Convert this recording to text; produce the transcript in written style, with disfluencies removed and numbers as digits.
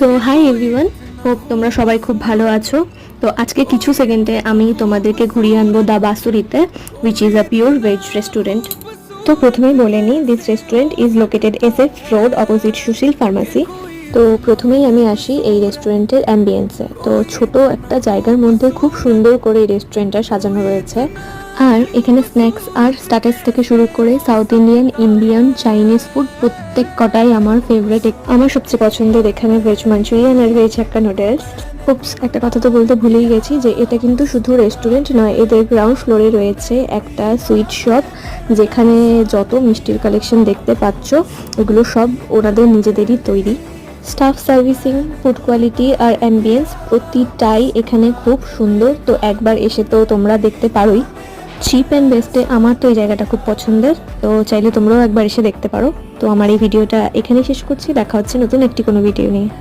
So hi everyone, hope তোমরা সবাই খুব ভালো আছো। তো আজকে কিছু সেকেন্ডে আমি তোমাদেরকে ঘুরিয়ে আনবো দ্য বাসুরিতে, which is a pure veg restaurant. তো প্রথমেই বলে নিই, this restaurant is located SF road opposite Sushil pharmacy. তো প্রথমেই আমি আসি এই রেস্টুরেন্টের অ্যাম্বিয়েন্সে। তো ছোট একটা জায়গার মধ্যে খুব সুন্দর করে এই রেস্টুরেন্টটা সাজানো রয়েছে। আর এখানে স্ন্যাক্স আর স্টার্টার্স থেকে শুরু করে south Indian, Indian, Chinese food প্রত্যেক কটাই আমার ফেভারিট। আমার সবচেয়ে পছন্দের এখানে ভেজ মাঞ্চুরিয়ান আর ভেজ হাক্কা নুডলস। একটা কথা তো বলতে ভুলেই গেছি যে এটা কিন্তু শুধু রেস্টুরেন্ট নয়, এদের গ্রাউন্ড ফ্লোরে রয়েছে একটা সুইট শপ, যেখানে যত মিষ্টির কালেকশন দেখতে পাচ্ছ ওগুলো সব ওনাদের নিজেদেরই তৈরি। স্টাফ সার্ভিসিং, ফুড কোয়ালিটি আর অ্যাম্বিয়েন্স প্রতিটাই এখানে খুব সুন্দর। তো একবার এসে তো তোমরা দেখতে পারোই। চিপ অ্যান্ড বেস্টে আমার তো এই জায়গাটা খুব পছন্দের, তো চাইলে তোমরাও একবার এসে দেখতে পারো। তো আমার এই ভিডিওটা এখানেই শেষ করছি, দেখা হচ্ছে নতুন একটি কোনো ভিডিও নিয়ে।